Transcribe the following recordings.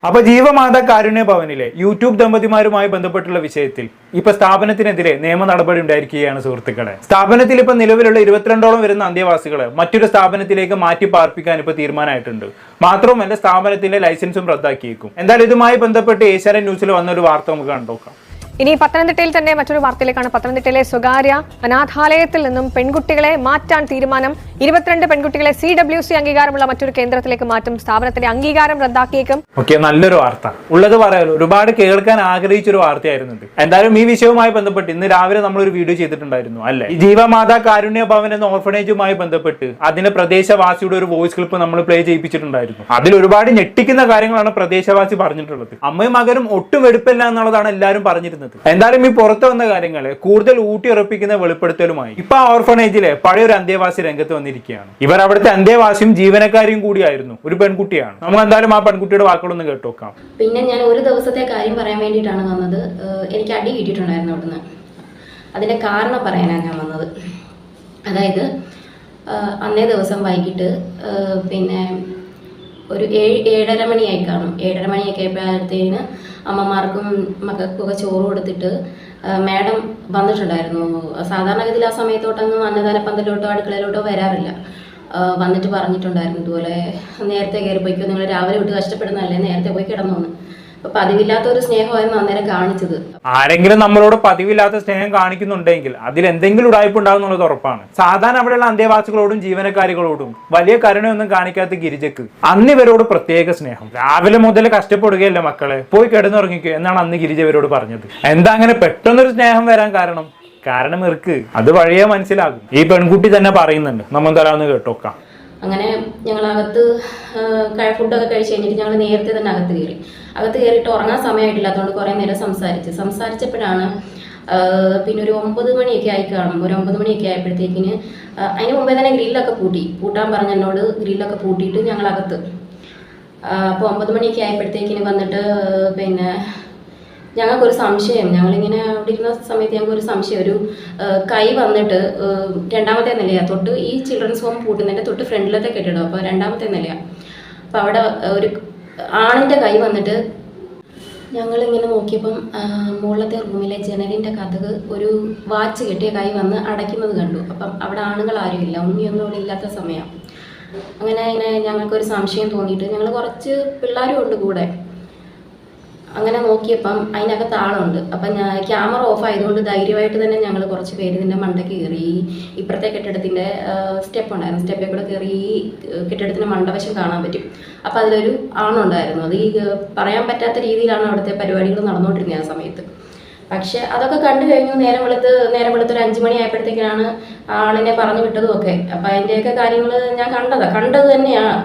അപ്പൊ ജീവമാതാ കാരുണ്യ ഭവനിലെ യൂട്യൂബ് ദമ്പതിമാരുമായി ബന്ധപ്പെട്ടുള്ള വിഷയത്തിൽ ഇപ്പൊ സ്ഥാപനത്തിനെതിരെ നിയമ നടപടി ഉണ്ടായിരിക്കുകയാണ് സുഹൃത്തുക്കളെ. സ്ഥാപനത്തിൽ ഇപ്പൊ നിലവിലുള്ള 22ഓളം വരുന്ന അന്തേവാസികളെ മറ്റൊരു സ്ഥാപനത്തിലേക്ക് മാറ്റി പാർപ്പിക്കാൻ ഇപ്പൊ തീരുമാനമായിട്ടുണ്ട്. മാത്രവുമല്ല സ്ഥാപനത്തിന്റെ ലൈസൻസും റദ്ദാക്കിയേക്കും. എന്തായാലും ഇതുമായി ബന്ധപ്പെട്ട് ഏഷ്യാനെറ്റ് ന്യൂസിൽ വന്നൊരു വാർത്ത നമുക്ക് കണ്ടുനോക്കാം. ഇനി പത്തനംതിട്ടയിൽ തന്നെ മറ്റൊരു വാർത്തയിലേക്കാണ്. പത്തനംതിട്ടയിലെ സ്വകാര്യ അനാഥാലയത്തിൽ നിന്നും പെൺകുട്ടികളെ മാറ്റാൻ തീരുമാനം. 22 പെൺകുട്ടികളെ CWC അംഗീകാരമുള്ള മറ്റൊരു കേന്ദ്രത്തിലേക്ക് മാറ്റും. സ്ഥാപനത്തിന്റെ അംഗീകാരം റദ്ദാക്കിയേക്കും. നല്ലൊരു വാർത്ത ഉള്ളത് പറയാലോ. ഒരുപാട് കേൾക്കാൻ ആഗ്രഹിച്ചൊരു വാർത്തയായിരുന്നത്. എന്തായാലും ഈ വിഷയവുമായി ബന്ധപ്പെട്ട് ഇന്ന് രാവിലെ നമ്മളൊരു വീഡിയോ ചെയ്തിട്ടുണ്ടായിരുന്നു അല്ലെ. ഈ ജീവമാതാ കാരുണ്യ ഭവൻ എന്ന ഓർഫനേജുമായി ബന്ധപ്പെട്ട് അതിന്റെ പ്രദേശവാസിയുടെ ഒരു വോയിസ് ക്ലിപ്പ് നമ്മൾ പ്ലേ ചെയ്യിപ്പിച്ചിട്ടുണ്ടായിരുന്നു. അതിൽ ഒരുപാട് ഞെട്ടിക്കുന്ന കാര്യങ്ങളാണ് പ്രദേശവാസി പറഞ്ഞിട്ടുള്ളത്. അമ്മയും മകനും ഒട്ടും വെടുപ്പില്ല എന്നുള്ളതാണ് എല്ലാവരും പറഞ്ഞിരുന്നത്. എന്തായാലും ഈ പുറത്തു വന്ന കാര്യങ്ങളെ കൂടുതൽ ഊട്ടിയുറപ്പിക്കുന്ന വെളിപ്പെടുത്തലുമായി ഇപ്പൊ ആ ഓർഫനേജിലെ പഴയൊരു അന്തേവാസി രംഗത്ത് വന്നിരിക്കുകയാണ്. ഇവർ അവിടുത്തെ അന്തേവാസിയും ജീവനക്കാരിയും കൂടിയായിരുന്നു. ഒരു പെൺകുട്ടിയാണ്. നമുക്ക് എന്തായാലും ആ പെൺകുട്ടിയുടെ വാക്കുകളൊന്ന് കേട്ടോക്കാം. പിന്നെ ഞാൻ ഒരു ദിവസത്തെ കാര്യം പറയാൻ വേണ്ടിയിട്ടാണ് വന്നത്. എനിക്ക് അടി കിട്ടിയിട്ടുണ്ടായിരുന്നു അവിടുന്ന്. അതിന്റെ കാരണം പറയാനാണ് ഞാൻ വന്നത്. അതായത് അന്നേ ദിവസം വൈകിട്ട് പിന്നെ ഒരു 7:30 മണിയായി കാണും. 7:30 മണിയൊക്കെ ആയപ്പോഴത്തേന് അമ്മമാർക്കും മക്കൾക്കൊക്കെ ചോറ് കൊടുത്തിട്ട് മാഡം വന്നിട്ടുണ്ടായിരുന്നു. സാധാരണഗതിയിൽ ആ സമയത്തോട്ടൊന്നും അന്നദാന പന്തലോട്ടോ അടുക്കളയിലോട്ടോ വരാറില്ല. വന്നിട്ട് പറഞ്ഞിട്ടുണ്ടായിരുന്നു ഇതുപോലെ നേരത്തെ കയറി പോയിക്കോ, നിങ്ങൾ രാവിലെ വിട്ട് കഷ്ടപ്പെടുന്നതല്ലേ, നേരത്തെ പോയി കിടന്നോന്ന്. അപ്പൊ പതിവില്ലാത്ത ഒരു സ്നേഹമായിരുന്നു അന്നേരം കാണിച്ചത്. ആരെങ്കിലും നമ്മളോട് പതിവില്ലാത്ത സ്നേഹം കാണിക്കുന്നുണ്ടെങ്കിൽ അതിൽ എന്തെങ്കിലും ഉടായ്പ ഉണ്ടാവും എന്നുള്ളത് ഉറപ്പാണ്. സാധാരണ അവിടെയുള്ള അന്തേവാസികളോടും ജീവനക്കാരികളോടും വലിയ കരുണയൊന്നും കാണിക്കാത്ത ഗിരിജക്ക് അന്ന് ഇവരോട് പ്രത്യേക സ്നേഹം. രാവിലെ മുതൽ കഷ്ടപ്പെടുകയല്ല മക്കളെ, പോയി കിടന്നുറങ്ങിക്കോ എന്നാണ് അന്ന് ഗിരിജ ഇവരോട് പറഞ്ഞത്. എന്താ അങ്ങനെ പെട്ടെന്നൊരു സ്നേഹം വരാൻ കാരണം ഇവർക്ക് അത് വഴിയേ മനസ്സിലാകും. ഈ പെൺകുട്ടി തന്നെ പറയുന്നുണ്ട്. നമ്മൾ തരാമെന്ന് കേട്ടോക്കാം. അങ്ങനെ ഞങ്ങൾ അകത്ത് ഫുഡൊക്കെ കഴിച്ച് കഴിഞ്ഞിട്ട് ഞങ്ങൾ നേരത്തെ തന്നെ അകത്ത് കയറിയിട്ട് ഉറങ്ങാൻ സമയമായിട്ടില്ലാത്തതുകൊണ്ട് കുറേ നേരം സംസാരിച്ചപ്പോഴാണ് പിന്നെ ഒരു 9 മണിയൊക്കെ ആയി കാണും. ഒരു 9 മണിയൊക്കെ ആയപ്പോഴത്തേക്കിന് അതിന് മുമ്പേ തന്നെ ഗ്രില്ലൊക്കെ പൂട്ടാൻ പറഞ്ഞ എന്നോട് ഗ്രില്ലൊക്കെ പൂട്ടിയിട്ട് ഞങ്ങൾ അകത്ത്. അപ്പോൾ 9 മണിയൊക്കെ ആയപ്പോഴത്തേക്കിന് വന്നിട്ട് പിന്നെ ഞങ്ങൾക്കൊരു സംശയം, ഞങ്ങളിങ്ങനെ അവിടെ ഇരുന്ന സമയത്ത് ഞങ്ങൾക്കൊരു സംശയം, ഒരു കൈ വന്നിട്ട് 2ാമത്തെ നിലയാണ് തൊട്ട് ഈ ചിൽഡ്രൻസ് ഹോം പൂട്ടുന്നതിൻ്റെ തൊട്ട് ഫ്രണ്ടിലത്തെ കെട്ടിടം. അപ്പോൾ 2ാമത്തെ നിലയാണ്. അപ്പോൾ അവിടെ ഒരു ആണിൻ്റെ കൈ വന്നിട്ട് ഞങ്ങളിങ്ങനെ നോക്കിയപ്പം മുകളിലത്തെ റൂമിലെ ജനലിൻ്റെ കതക് ഒരു വാച്ച് കെട്ടിയ കൈ വന്ന് അടയ്ക്കുന്നത് കണ്ടു. അപ്പം അവിടെ ആണുങ്ങൾ ആരുമില്ല, ഉണ്ണിയൊന്നും അവിടെ ഇല്ലാത്ത സമയം. അങ്ങനെ ഞങ്ങൾക്കൊരു സംശയം തോന്നിയിട്ട് ഞങ്ങൾ കുറച്ച് പിള്ളേരും ഉണ്ട് കൂടെ. അങ്ങനെ നോക്കിയപ്പം അതിനകത്ത് ആളുണ്ട്. അപ്പം ക്യാമറ ഓഫ് ആയതുകൊണ്ട് ധൈര്യമായിട്ട് തന്നെ ഞങ്ങൾ കുറച്ച് പേര് ഇതിൻ്റെ മണ്ടയ്ക്ക് കയറി. ഇപ്പുറത്തെ കെട്ടിടത്തിൻ്റെ സ്റ്റെപ്പ് ഉണ്ടായിരുന്നു, സ്റ്റെപ്പിൽ കൂടെ കയറി ഈ കെട്ടിടത്തിൻ്റെ മണ്ടവശം കാണാൻ പറ്റും. അപ്പം അതിലൊരു ആണുണ്ടായിരുന്നു. അത് ഈ പറയാൻ പറ്റാത്ത രീതിയിലാണ് അവിടുത്തെ പരിപാടികൾ നടന്നുകൊണ്ടിരുന്നത് ആ സമയത്ത്. പക്ഷെ അതൊക്കെ കണ്ടു കഴിഞ്ഞു. നേരം വെളുത്ത് ഒരു 5 മണി ആയപ്പോഴത്തേക്കാണ് ആളിനെ പറഞ്ഞു വിട്ടതും ഒക്കെ. അപ്പം അതിൻ്റെയൊക്കെ കാര്യങ്ങൾ ഞാൻ കണ്ടത് തന്നെയാണ്.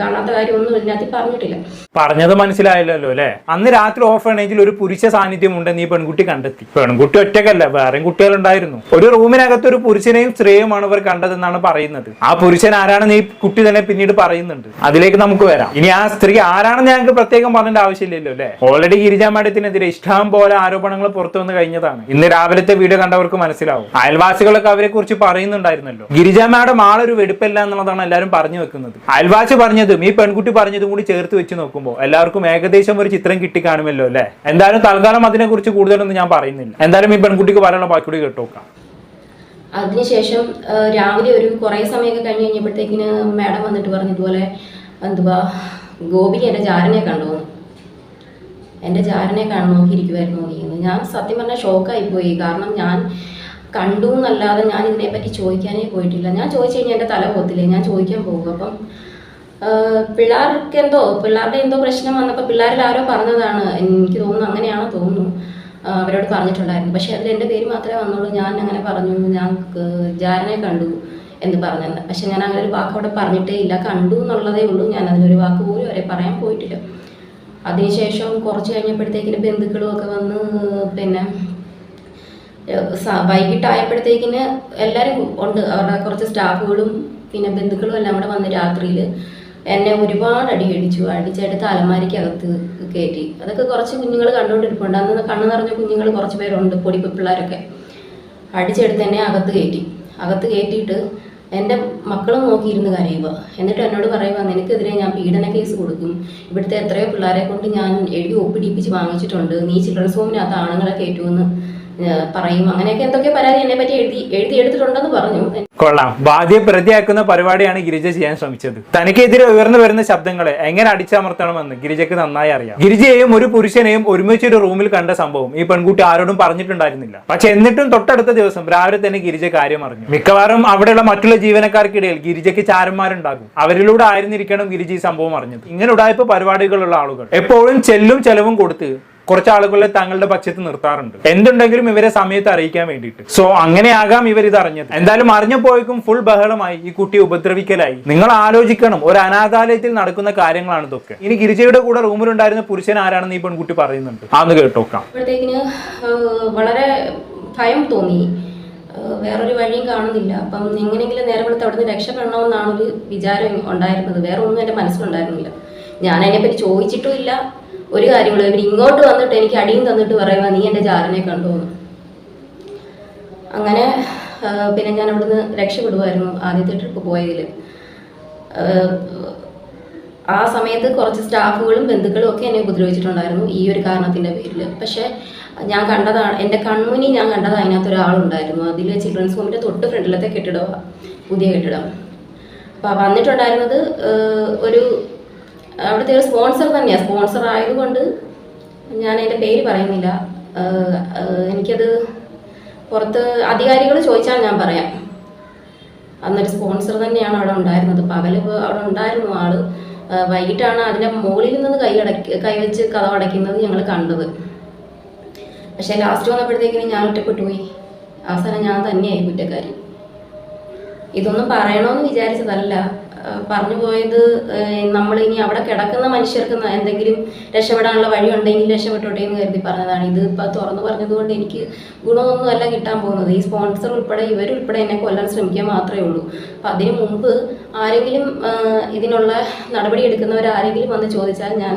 കാണാത്ത കാര്യമൊന്നും ഇതിനകത്ത് പറഞ്ഞിട്ടില്ല. പറഞ്ഞത് മനസ്സിലായല്ലോ അല്ലെ. അന്ന് രാത്രി ഓർഫനേജിൽ ഒരു പുരുഷ സാന്നിധ്യം ഉണ്ടെന്ന് ഈ പെൺകുട്ടി കണ്ടെത്തി. പെൺകുട്ടി ഒറ്റക്കല്ല, വേറെയും കുട്ടികളുണ്ടായിരുന്നു. ഒരു റൂമിനകത്ത് ഒരു പുരുഷനെയും സ്ത്രീയുമാണ് ഇവർ കണ്ടതെന്നാണ് പറയുന്നത്. ആ പുരുഷൻ ആരാണെന്ന് ഈ കുട്ടി തന്നെ പിന്നീട് പറയുന്നുണ്ട്. അതിലേക്ക് നമുക്ക് വരാം. ഇനി ആ സ്ത്രീ ആരാണെന്ന് ഞങ്ങൾക്ക് പ്രത്യേകം പറഞ്ഞേണ്ട ആവശ്യമില്ലല്ലോ അല്ലെ. ഓൾറെഡി ഗിരിജ മാഡത്തിനെതിരെ ഇഷ്ടം പോലെ ആരോപണങ്ങൾ പുറത്തു വന്ന് കഴിഞ്ഞതാണ്. ഇന്ന് രാവിലത്തെ വീഡിയോ കണ്ടവർക്ക് മനസ്സിലാവും. അയൽവാസികളൊക്കെ അവരെ കുറിച്ച് പറയുന്നുണ്ടായിരുന്നല്ലോ. ഗിരിജ മാഡം ആളൊരു വെടുപ്പല്ല എന്നുള്ളതാണ് എല്ലാവരും പറഞ്ഞു വെക്കുന്നത്. അയൽവാസി പറഞ്ഞതും ഈ പെൺകുട്ടി പറഞ്ഞതും കൂടി ചേർത്ത് വെച്ച് നോക്കുമ്പോൾ എല്ലാവർക്കും ഏകദേശം ഒരു ചിത്രം കിട്ടി കാണുമല്ലോ അല്ലെ. എന്തായാലും തൽക്കാലം അതിനെ കുറിച്ച് കൂടുതലൊന്നും ഞാൻ പറയുന്നില്ല. എന്തായാലും ഈ പെൺകുട്ടിക്ക് പറയാനുള്ള ബാക്കിയോട് കേട്ടോക്കാം. അതിനുശേഷം രാവിലെ ഒരു കുറേ സമയമൊക്കെ കഴിഞ്ഞ് കഴിഞ്ഞപ്പോഴത്തേക്കിന് മാഡം വന്നിട്ട് പറഞ്ഞു ഇതുപോലെ ഗോപി എൻ്റെ ജാരനെ കണ്ടോന്ന്. എൻ്റെ ജാരനെ നോക്കിയിരിക്കുമായിരുന്നു നീന്ന്. ഞാൻ സത്യം പറഞ്ഞാൽ ഷോക്കായിപ്പോയി. കാരണം ഞാൻ കണ്ടു എന്നല്ലാതെ ഞാൻ ഇതിനെപ്പറ്റി ചോദിക്കാനേ പോയിട്ടില്ല. ഞാൻ ചോദിച്ചു കഴിഞ്ഞാൽ എൻ്റെ തല പോകത്തില്ലേ, ഞാൻ ചോദിക്കാൻ പോകും. അപ്പം പിള്ളേരുടെ എന്തോ പ്രശ്നം വന്നപ്പോൾ പിള്ളേരിൽ ആരോ പറഞ്ഞതാണ്, എനിക്ക് തോന്നുന്നു, അങ്ങനെയാണോ തോന്നുന്നു, അവരോട് പറഞ്ഞിട്ടുണ്ടായിരുന്നു. പക്ഷെ അതിൽ എൻ്റെ പേര് മാത്രമേ വന്നുള്ളൂ. ഞാൻ അങ്ങനെ പറഞ്ഞു, ഞാൻ ജാരനെ കണ്ടു എന്ന് പറഞ്ഞത്. പക്ഷെ ഞാൻ അങ്ങനെ ഒരു വാക്ക് അവിടെ പറഞ്ഞിട്ടേ ഇല്ല. കണ്ടു എന്നുള്ളതേ ഉള്ളൂ. ഞാൻ അതിലൊരു വാക്ക് പോലും വരെ പറയാൻ പോയിട്ടില്ല. അതിനുശേഷം കുറച്ച് കഴിഞ്ഞപ്പോഴത്തേക്കിന് ബന്ധുക്കളും ഒക്കെ വന്ന് പിന്നെ വൈകിട്ടായപ്പോഴത്തേക്കിന് എല്ലാവരും ഉണ്ട്. അവരുടെ കുറച്ച് സ്റ്റാഫുകളും പിന്നെ ബന്ധുക്കളും എല്ലാം കൂടെ വന്ന് രാത്രിയിൽ എന്നെ ഒരുപാട് അടിച്ചെടുത്ത് അലമാരിക്കകത്ത് കയറ്റി. അതൊക്കെ കുറച്ച് കുഞ്ഞുങ്ങൾ കണ്ടുകൊണ്ടിരിപ്പുണ്ട്. അന്ന് കണ്ണു നിറഞ്ഞ കുഞ്ഞുങ്ങൾ കുറച്ച് പേരുണ്ട്, പൊടി പിള്ളേരൊക്കെ. അടിച്ചെടുത്ത് എന്നെ അകത്ത് കയറ്റിയിട്ട് എൻ്റെ മക്കളും നോക്കിയിരുന്ന് കരയുക. എന്നിട്ട് എന്നോട് പറയുക, നിനക്കെതിരെ ഞാൻ പീഡന കേസ് കൊടുക്കും, ഇവിടുത്തെ എത്രയോ പിള്ളേരെ കൊണ്ട് ഞാൻ എഴുതി ഒപ്പിടിപ്പിച്ച് വാങ്ങിച്ചിട്ടുണ്ട്, നീ ചിൽഡ്രൻസ് ഹോമിനകത്ത് ആണുങ്ങളെ കയറ്റുമെന്ന് പറയും. അങ്ങനെയൊക്കെ എന്തൊക്കെ പരാതി എന്നെ പറ്റി എടുത്തിട്ടുണ്ടെന്ന് പറഞ്ഞു. കൊള്ളാം. ബാധ്യയെ പ്രതിയാക്കുന്ന പരിപാടിയാണ് ഗിരിജ ചെയ്യാൻ ശ്രമിച്ചത്. തനിക്കെതിരെ ഉയർന്നു വരുന്ന ശബ്ദങ്ങളെ എങ്ങനെ അടിച്ചമർത്തണമെന്ന് ഗിരിജയ്ക്ക് നന്നായി അറിയാം. ഗിരിജയെയും ഒരു പുരുഷനെയും ഒരുമിച്ച് ഒരു റൂമിൽ കണ്ട സംഭവം ഈ പെൺകുട്ടി ആരോടും പറഞ്ഞിട്ടുണ്ടായിരുന്നില്ല. പക്ഷെ എന്നിട്ടും തൊട്ടടുത്ത ദിവസം രാവിലെ തന്നെ ഗിരിജ കാര്യം അറിഞ്ഞു. മിക്കവാറും അവിടെയുള്ള മറ്റുള്ള ജീവനക്കാർക്കിടയിൽ ഗിരിജയ്ക്ക് ചാരന്മാരുണ്ടാകും. അവരിലൂടെ ആയിരുന്നിരിക്കണം ഗിരിജ ഈ സംഭവം അറിഞ്ഞത്. ഇങ്ങനെ ഉടായ്പ പരിപാടികളുള്ള ആളുകൾ എപ്പോഴും ചെല്ലും ചെലവും കൊടുത്ത് കുറച്ച് ആളുകളെ തങ്ങളുടെ പക്ഷത്ത് നിർത്താറുണ്ട്, എന്തുണ്ടെങ്കിലും ഇവരെ സമയത്ത് അറിയിക്കാൻ വേണ്ടിയിട്ട്. സോ അങ്ങനെയാകാം ഇവർ ഇത് അറിഞ്ഞത്. എന്തായാലും അറിഞ്ഞപ്പോഴേക്കും ഫുൾ ബഹളമായി, ഈ കുട്ടിയെ ഉപദ്രവിക്കലായി. നിങ്ങൾ ആലോചിക്കണം, ഒരു അനാഥാലയത്തിൽ നടക്കുന്ന കാര്യങ്ങളാണ് ഇതൊക്കെ. ഇനി ഗിരിജയുടെ കൂടെ റൂമിലുണ്ടായിരുന്ന പുരുഷൻ ആരാണെന്ന് ഈ പെൺകുട്ടി പറയുന്നുണ്ട്. അതൊന്ന് കേട്ടോക്കാം. അപ്പോഴത്തേക്കിന് വളരെ ഭയം തോന്നി, വേറൊരു വഴിയും കാണുന്നില്ല. അപ്പം എങ്ങനെയെങ്കിലും നേരെ വെളുത്ത് അവിടെ നിന്ന് രക്ഷപ്പെടണമെന്നാണ് ഒരു വിചാരം ഉണ്ടായിരുന്നത്. വേറെ ഒന്നും എൻ്റെ മനസ്സിലുണ്ടായിരുന്നില്ല. ഞാൻ അതിനെപ്പറ്റി ചോദിച്ചിട്ടുമില്ല, ഒരു കാര്യങ്ങളും. ഇവർ ഇങ്ങോട്ട് വന്നിട്ട് എനിക്ക് അടിയും തന്നിട്ട് പറയുക, നീ എൻ്റെ ജാരനെ കണ്ടുവന്ന്. അങ്ങനെ പിന്നെ ഞാൻ അവിടുന്ന് രക്ഷപ്പെടുമായിരുന്നു ആദ്യത്തെ ട്രിപ്പ് പോയതിൽ. ആ സമയത്ത് കുറച്ച് സ്റ്റാഫുകളും ബന്ധുക്കളും ഒക്കെ എന്നെ ഉപദ്രവിച്ചിട്ടുണ്ടായിരുന്നു ഈ ഒരു കാരണത്തിൻ്റെ പേരിൽ. പക്ഷേ ഞാൻ കണ്ടതാണ്, എൻ്റെ കൺമുന്നിൽ ഞാൻ കണ്ടത് അതിനകത്തൊരാളുണ്ടായിരുന്നു. അതിൽ ചിൽഡ്രൻസ് ഹോമിൻ്റെ തൊട്ട് ഫ്രണ്ടിലത്തെ കെട്ടിടമാണ്, പുതിയ കെട്ടിടം. അപ്പോൾ വന്നിട്ടുണ്ടായിരുന്നത് ഒരു അവിടുത്തെ ഒരു സ്പോൺസർ തന്നെയാണ്. സ്പോൺസർ ആയതുകൊണ്ട് ഞാൻ അതിൻ്റെ പേര് പറയുന്നില്ല. എനിക്കത് പുറത്ത് അധികാരികൾ ചോദിച്ചാൽ ഞാൻ പറയാം. അന്നൊരു സ്പോൺസർ തന്നെയാണ് അവിടെ ഉണ്ടായിരുന്നത്. പകല് അവിടെ ഉണ്ടായിരുന്നു ആള്. വൈകിട്ടാണ് അതിൻ്റെ മുകളിൽ നിന്ന് കൈവച്ച് കഥ അടയ്ക്കുന്നത് ഞങ്ങൾ കണ്ടത്. പക്ഷേ ലാസ്റ്റ് വന്നപ്പോഴത്തേക്കിനും ഞാൻ ഒറ്റപ്പെട്ടു പോയി. അവസാനം ഞാൻ തന്നെയായി കുറ്റക്കാരി. ഇതൊന്നും പറയണമെന്ന് വിചാരിച്ചതല്ല. പറഞ്ഞു പോയത്, നമ്മളിനി അവിടെ കിടക്കുന്ന മനുഷ്യർക്ക് എന്തെങ്കിലും രക്ഷപ്പെടാനുള്ള വഴി ഉണ്ടെങ്കിൽ രക്ഷപ്പെട്ടോട്ടെ എന്ന് കരുതി പറഞ്ഞതാണ്. ഇത് ഇപ്പം തുറന്നു പറഞ്ഞതുകൊണ്ട് എനിക്ക് ഗുണമൊന്നും അല്ല കിട്ടാൻ പോകുന്നത്. ഈ സ്പോൺസർ ഉൾപ്പെടെ ഇവരുൾപ്പെടെ എന്നെ കൊല്ലാൻ ശ്രമിക്കാൻ മാത്രമേ ഉള്ളൂ. അപ്പം അതിനു മുമ്പ് ആരെങ്കിലും ഇതിനുള്ള നടപടി എടുക്കുന്നവരാരെങ്കിലും വന്ന് ചോദിച്ചാൽ ഞാൻ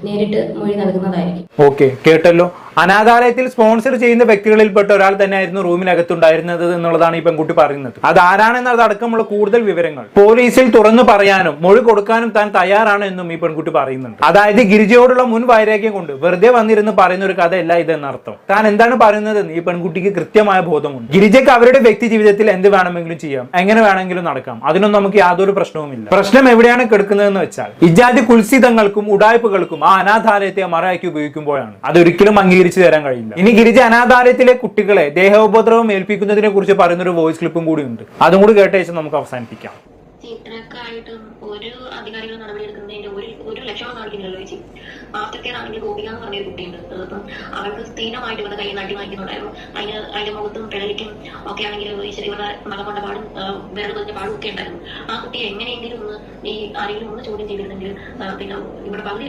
നേരിട്ട് മൊഴി നൽകുന്നതായിരിക്കും. ഓക്കെ, കേട്ടല്ലോ. അനാഥാലയത്തിൽ സ്പോൺസർ ചെയ്യുന്ന വ്യക്തികളിൽപ്പെട്ട ഒരാൾ തന്നെയായിരുന്നു റൂമിനകത്തുണ്ടായിരുന്നത് എന്നുള്ളതാണ് ഈ പെൺകുട്ടി പറയുന്നത്. അത് ആരാണെന്നത് അടക്കമുള്ള കൂടുതൽ വിവരങ്ങൾ പോലീസിൽ തുറന്നു പറയാനും മൊഴി കൊടുക്കാനും താൻ തയ്യാറാണ് എന്നും ഈ പെൺകുട്ടി പറയുന്നുണ്ട്. അതായത് ഗിരിജയോടുള്ള മുൻ വൈരാഗ്യം കൊണ്ട് വെറുതെ വന്നിരുന്ന് പറയുന്ന ഒരു കഥയല്ല ഇതെന്നർത്ഥം. താൻ എന്താണ് പറയുന്നതെന്ന് ഈ പെൺകുട്ടിക്ക് കൃത്യമായ ബോധമുണ്ട്. ഗിരിജയ്ക്ക് അവരുടെ വ്യക്തി ജീവിതത്തിൽ എന്ത് വേണമെങ്കിലും ചെയ്യാം, എങ്ങനെ വേണമെങ്കിലും നടക്കാം. അതിനൊന്നും നമുക്ക് യാതൊരു പ്രശ്നവുമില്ല. പ്രശ്നം എവിടെയാണ് കിടക്കുന്നതെന്ന് വെച്ചാൽ ഇജാതി കുൽസിതങ്ങൾക്കും ഉടായ്പകൾക്കും ആ അനാഥാലയത്തെ മറയാക്കി ഉപയോഗിക്കുമ്പോഴാണ്. അതൊരിക്കലും അംഗീകരിച്ചു തരാൻ കഴിയില്ല. ഇനി ഗിരിജ അനാഥാലയത്തിലെ കുട്ടികളെ ദേഹോപദ്രവം ഏൽപ്പിക്കുന്നതിനെ കുറിച്ച് പറയുന്നൊരു വോയിസ് ക്ലിപ്പും കൂടി ഉണ്ട്. അതും കൂടി കേട്ടേച്ച് നമുക്ക് അവസാനിപ്പിക്കാം. ഇത്രയൊക്കെയായിട്ട് ഒരു അധികാരികൾ നടപടിയെടുക്കുന്നതിന്റെ ഒരു ലക്ഷണം കാണിക്കുന്നില്ലല്ലോ ചേച്ചി. ആഫ്റ്റർ കെയർ ആണെങ്കിൽ ഗോപിക എന്ന് പറഞ്ഞൊരു കുട്ടിയുണ്ട്. അപ്പം അവൾക്ക് സ്ഥിരമായിട്ട് ഇവരുടെ കയ്യിൽ നടി വാങ്ങിക്കുന്നുണ്ടായിരുന്നു. അതിന്റെ മുഖത്തും പിഴലിക്കും ഒക്കെ ആണെങ്കിൽ ഇവരുടെ മലകൊണ്ട പാടും വേറെ കുറഞ്ഞ പാടും ഒക്കെ ഉണ്ടായിരുന്നു. ആ കുട്ടിയെ എങ്ങനെയെങ്കിലും ഒന്ന് ഈ ആരെങ്കിലും ഒന്ന് ചോദ്യം ചെയ്തിരുന്നെങ്കിൽ പിന്നെ ഇവിടെ പകുതി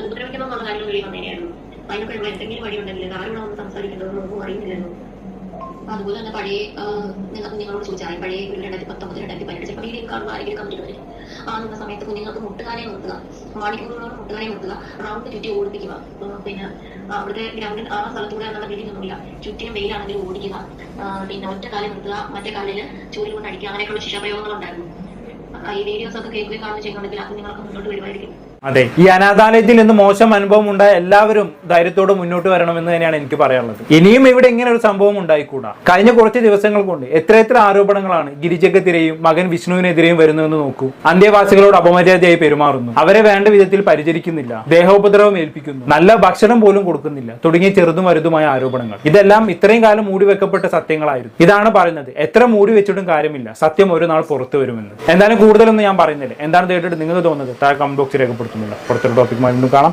ഉപദ്രവിക്കണമെന്നുള്ള കാര്യങ്ങൾ വെളി വന്നേനെയായിരുന്നു. അതിനൊക്കെ ഇവിടെ എന്തെങ്കിലും വഴിയുണ്ടെങ്കിൽ ആരോട് ഒന്ന് സംസാരിക്കേണ്ടതെന്ന് ഒന്നും അറിയുന്നില്ലായിരുന്നു. അതുപോലെ തന്നെ പഴയ നിങ്ങളോട് ചോദിച്ചാൽ പഴയ 2019, 2018 ചിലപ്പോൾ വീഡിയോ കാണുമ്പോൾ ആരെങ്കിലും കണ്ടിട്ട് വരും. ആ നിന്ന സമയത്ത് കുഞ്ഞുങ്ങൾക്ക് മുട്ടുകാരെ നിർത്തുക, മണിക്കൂറുകളോട് മുട്ടുകാരെ നിർത്തുക, റൗണ്ട് ചുറ്റി ഓടിപ്പിക്കുക. പിന്നെ അവിടുത്തെ ഗ്രൗണ്ടിൽ ആ സ്ഥലത്തൂടെ എന്നുള്ള ബിൽഡിംഗ് ഒന്നുമില്ല, ചുറ്റിനും വെയിലാണെങ്കിൽ ഓടിക്കുക. പിന്നെ ഒറ്റ കാലിൽ നിർത്തുക, മറ്റേ കാലിൽ ചൂരി കൊണ്ട് അടിക്കുക. അങ്ങനെയൊക്കെയുള്ള ശിക്ഷാപ്രയോഗങ്ങളുണ്ടായിരുന്നു. ഈ വീഡിയോസ് ഒക്കെ കേൾക്കുകയും കാണുകയും ചെയ്യുന്നുണ്ടെങ്കിൽ അത് നിങ്ങൾക്ക് മുന്നോട്ട് വരുമായിരിക്കും. അതെ, ഈ അനാഥാലയത്തിൽ നിന്ന് മോശം അനുഭവം ഉണ്ടായ എല്ലാവരും ധൈര്യത്തോടെ മുന്നോട്ട് വരണമെന്ന് തന്നെയാണ് എനിക്ക് പറയാനുള്ളത്. ഇനിയും ഇവിടെ ഇങ്ങനെ ഒരു സംഭവം ഉണ്ടായിക്കൂടാ. കഴിഞ്ഞ കുറച്ച് ദിവസങ്ങൾ കൊണ്ട് എത്ര ആരോപണങ്ങളാണ് ഗിരിജക്കെതിരെയും മകൻ വിഷ്ണുവിനെതിരെയും വരുന്നതെന്ന് നോക്കൂ. അന്തേവാസികളോട് അപമര്യാദയായി പെരുമാറുന്നു, അവരെ വേണ്ട വിധത്തിൽ പരിചരിക്കുന്നില്ല, ദേഹോപദ്രവം ഏൽപ്പിക്കുന്നു, നല്ല ഭക്ഷണം പോലും കൊടുക്കുന്നില്ല തുടങ്ങിയ ചെറുതും വലുതുമായ ആരോപണങ്ങൾ. ഇതെല്ലാം ഇത്രയും കാലം മൂടി വെക്കപ്പെട്ട സത്യങ്ങളായിരുന്നു. ഇതാണ് പറയുന്നത്, എത്ര മൂടി വെച്ചിട്ടും കാര്യമില്ല, സത്യം ഒരു നാൾ പുറത്തു വരുമെന്ന്. എന്തായാലും കൂടുതലൊന്നും ഞാൻ പറയുന്നില്ല. എന്താണ് കേട്ടിട്ട് നിങ്ങൾക്ക് തോന്നുന്നത് താഴെ കമന്റ് ബോക്സിൽ രേഖപ്പെടുത്തുന്നില്ല. പുറത്തൊരു ടോപ്പിക്കുമായി വീണ്ടും കാണാം.